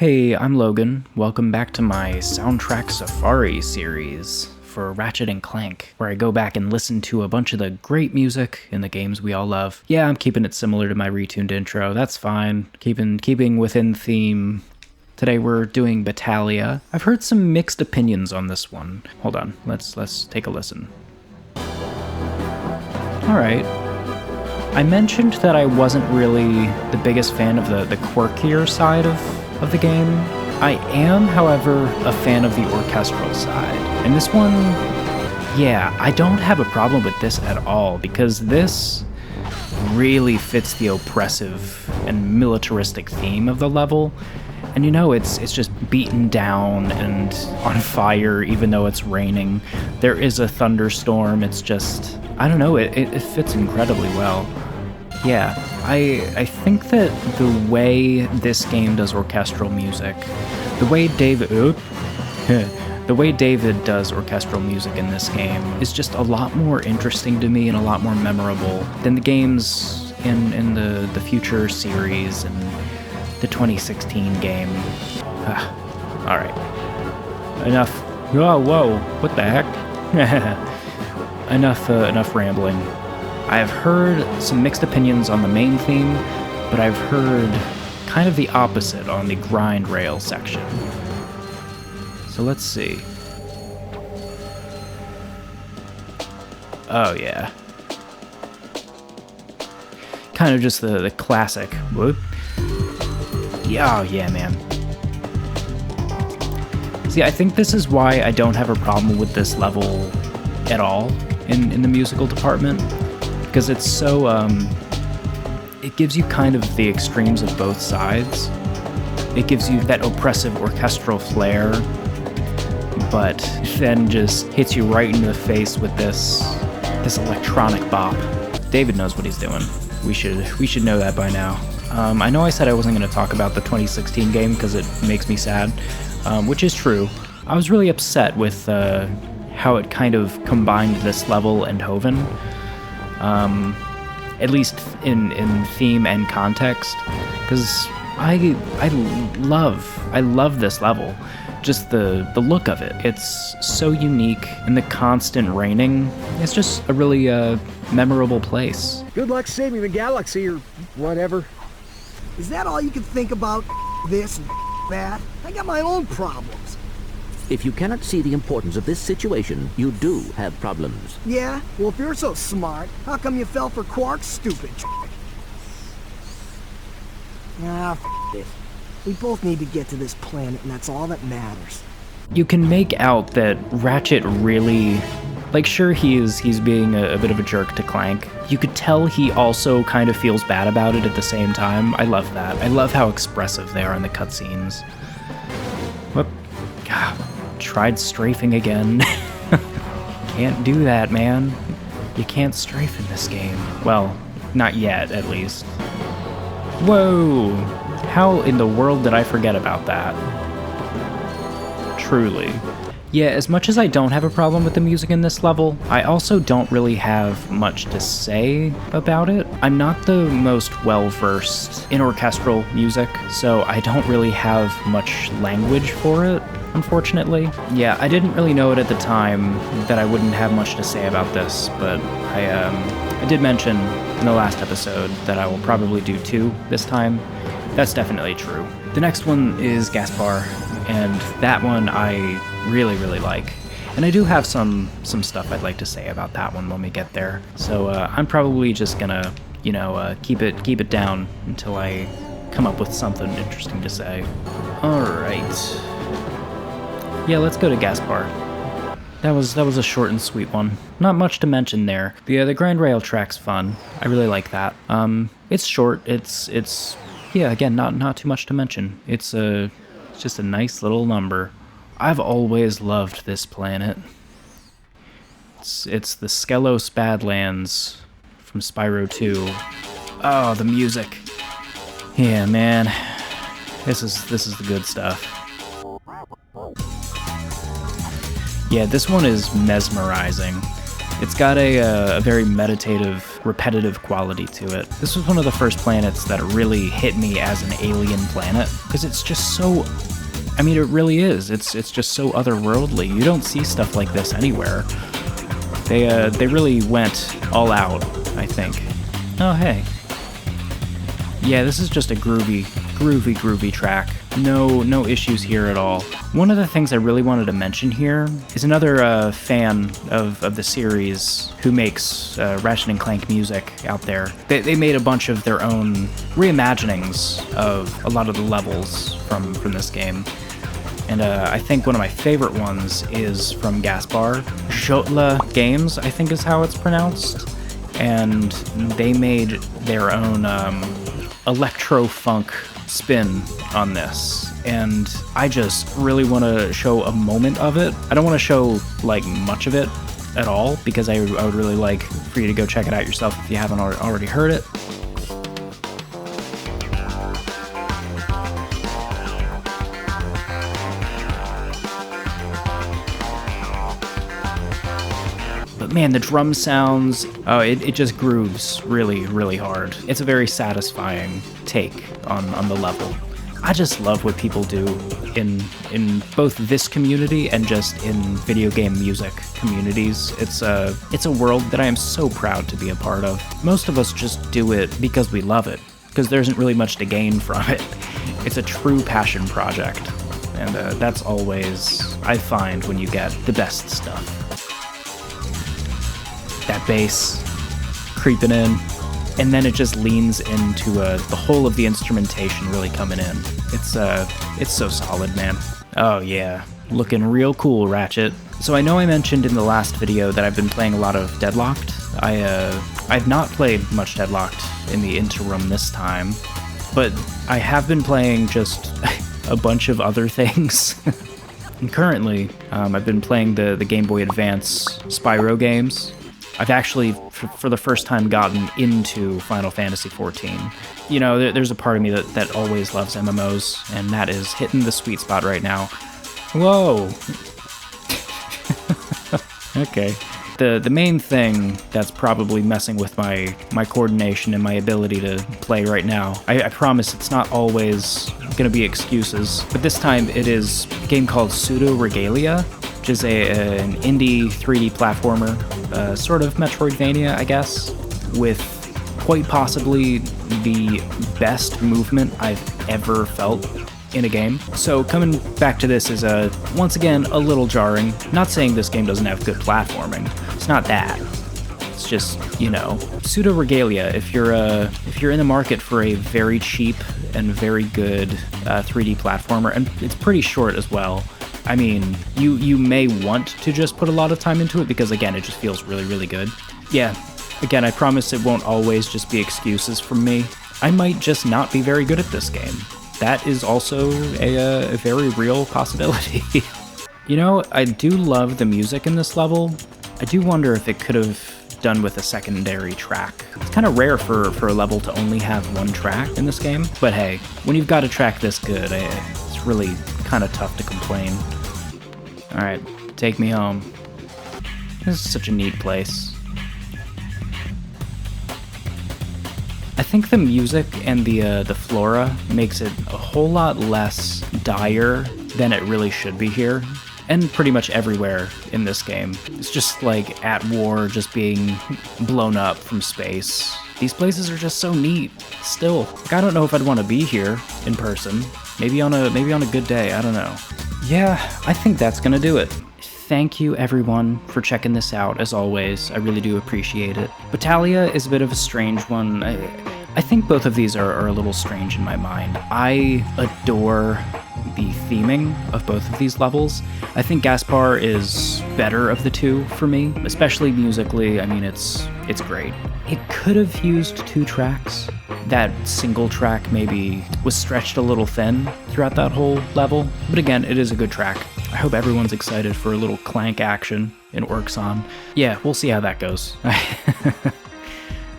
Hey, I'm Logan. Welcome back to my Soundtrack Safari series for Ratchet & Clank, where I go back and listen to a bunch of the great music in the games we all love. Yeah, I'm keeping it similar to my retuned intro, that's fine. Keeping within theme. Today we're doing Batalia. I've heard some mixed opinions on this one. Hold on, let's take a listen. Alright. I mentioned that I wasn't really the biggest fan of the quirkier side of the game. I am, however, a fan of the orchestral side. And this one, yeah, I don't have a problem with this at all, because this really fits the oppressive and militaristic theme of the level. And you know, it's just beaten down and on fire even though it's raining. There is a thunderstorm, it's just, I don't know, it fits incredibly well. Yeah, I think that the way this game does orchestral music, the way David does orchestral music in this game is just a lot more interesting to me and a lot more memorable than the games in the future series and the 2016 game. Alright. Enough. Whoa, what the heck? Enough rambling. I've heard some mixed opinions on the main theme, but I've heard kind of the opposite on the grind rail section. So let's see. Oh yeah. Kind of just the classic. Whoop. Yeah, oh yeah, man. See, I think this is why I don't have a problem with this level at all in the musical department. Because it's so, it gives you kind of the extremes of both sides. It gives you that oppressive orchestral flair, but then just hits you right in the face with this electronic bop. David knows what he's doing. We should know that by now. I know I said I wasn't going to talk about the 2016 game because it makes me sad, which is true. I was really upset with how it kind of combined this level and Hoven. At least in theme and context, because I love this level. Just the look of it. It's so unique, and the constant raining. It's just a really memorable place. Good luck saving the galaxy, or whatever. Is that all you can think about? This and that? I got my own problems. If you cannot see the importance of this situation, you do have problems. Yeah? Well, if you're so smart, how come you fell for Quark's stupid trick? It. We both need to get to this planet, and that's all that matters. You can make out that Ratchet really... Like, sure, he's being a bit of a jerk to Clank. You could tell he also kind of feels bad about it at the same time. I love that. I love how expressive they are in the cutscenes. Whoop. God. Tried strafing again. Can't do that, man. You can't strafe in this game. Well, not yet, at least. Whoa! How in the world did I forget about that? Truly. Yeah, as much as I don't have a problem with the music in this level, I also don't really have much to say about it. I'm not the most well-versed in orchestral music, so I don't really have much language for it, unfortunately. Yeah, I didn't really know it at the time that I wouldn't have much to say about this, but I did mention in the last episode that I will probably do 2 this time. That's definitely true. The next one is Gaspar, and that one I really like. And I do have some stuff I'd like to say about that one when we get there. So I'm probably just gonna, keep it down until I come up with something interesting to say. Alright. Yeah, let's go to Gaspar. That was a short and sweet one. Not much to mention there. The Grand Rail track's fun. I really like that. It's short. It's yeah, again, not too much to mention. It's just a nice little number. I've always loved this planet. It's the Skelos Badlands from Spyro 2. Oh, the music. Yeah, man. This is the good stuff. Yeah, this one is mesmerizing. It's got a very meditative, repetitive quality to it. This was one of the first planets that really hit me as an alien planet, because it's just so... I mean, it really is. It's just so otherworldly. You don't see stuff like this anywhere. They really went all out, I think. Oh, hey. Yeah, this is just a groovy track. No issues here at all. One of the things I really wanted to mention here is another fan of the series who makes Ratchet and Clank music out there. They made a bunch of their own reimaginings of a lot of the levels from this game. And I think one of my favorite ones is from Gaspar. Jotla Games, I think is how it's pronounced. And they made their own electro-funk spin on this. And I just really want to show a moment of it. I don't want to show, like, much of it at all, because I would really like for you to go check it out yourself if you haven't already heard it. But man, the drum sounds, it just grooves really hard. It's a very satisfying take on the level. I just love what people do in both this community and just in video game music communities. It's a world that I am so proud to be a part of. Most of us just do it because we love it, because there isn't really much to gain from it. It's a true passion project, and that's always, I find, when you get the best stuff. That bass creeping in, and then it just leans into the whole of the instrumentation really coming in. It's so solid, man. Oh yeah, looking real cool, Ratchet. So I know I mentioned in the last video that I've been playing a lot of Deadlocked. I've not played much Deadlocked in the interim this time, but I have been playing just a bunch of other things. And currently, I've been playing the Game Boy Advance Spyro games. I've actually, for the first time, gotten into Final Fantasy XIV. You know, there's a part of me that always loves MMOs, and that is hitting the sweet spot right now. Whoa! Okay. The main thing that's probably messing with my coordination and my ability to play right now, I promise it's not always going to be excuses, but this time it is a game called Pseudo Regalia, which is an indie 3D platformer, sort of Metroidvania, I guess, with quite possibly the best movement I've ever felt in a game. So coming back to this is once again a little jarring. Not saying this game doesn't have good platforming. It's not that. It's just, you know, Pseudo Regalia. If you're in the market for a very cheap and very good 3D platformer, and it's pretty short as well. I mean, you may want to just put a lot of time into it because, again, it just feels really good. Yeah, again, I promise it won't always just be excuses from me. I might just not be very good at this game. That is also a very real possibility. You know, I do love the music in this level. I do wonder if it could have done with a secondary track. It's kind of rare for a level to only have one track in this game, but hey, when you've got a track this good, it's really kind of tough to complain. Alright, take me home. This is such a neat place. I think the music and the flora makes it a whole lot less dire than it really should be here. And pretty much everywhere in this game. It's just like at war, just being blown up from space. These places are just so neat. Still, like, I don't know if I'd want to be here in person. Maybe on a good day, I don't know. Yeah, I think that's gonna do it. Thank you everyone for checking this out, as always. I really do appreciate it. Batalia is a bit of a strange one. I think both of these are a little strange in my mind. I adore the theming of both of these levels. I think Gaspar is better of the two for me, especially musically. I mean, it's great. It could have used 2 tracks. That single track maybe was stretched a little thin throughout that whole level, but again, it is a good track. I hope everyone's excited for a little Clank action in Orxon. Yeah, we'll see how that goes.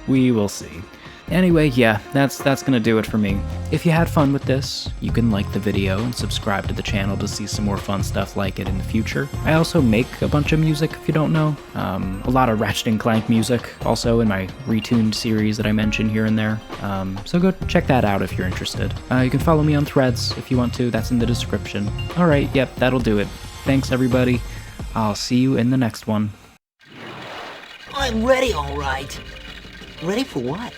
We will see. Anyway, yeah, that's gonna do it for me. If you had fun with this, you can like the video and subscribe to the channel to see some more fun stuff like it in the future. I also make a bunch of music, if you don't know. A lot of Ratchet and Clank music, also in my retuned series that I mention here and there. So go check that out if you're interested. You can follow me on Threads if you want to, that's in the description. Alright, yep, that'll do it. Thanks everybody. I'll see you in the next one. I'm ready, all right. Ready for what?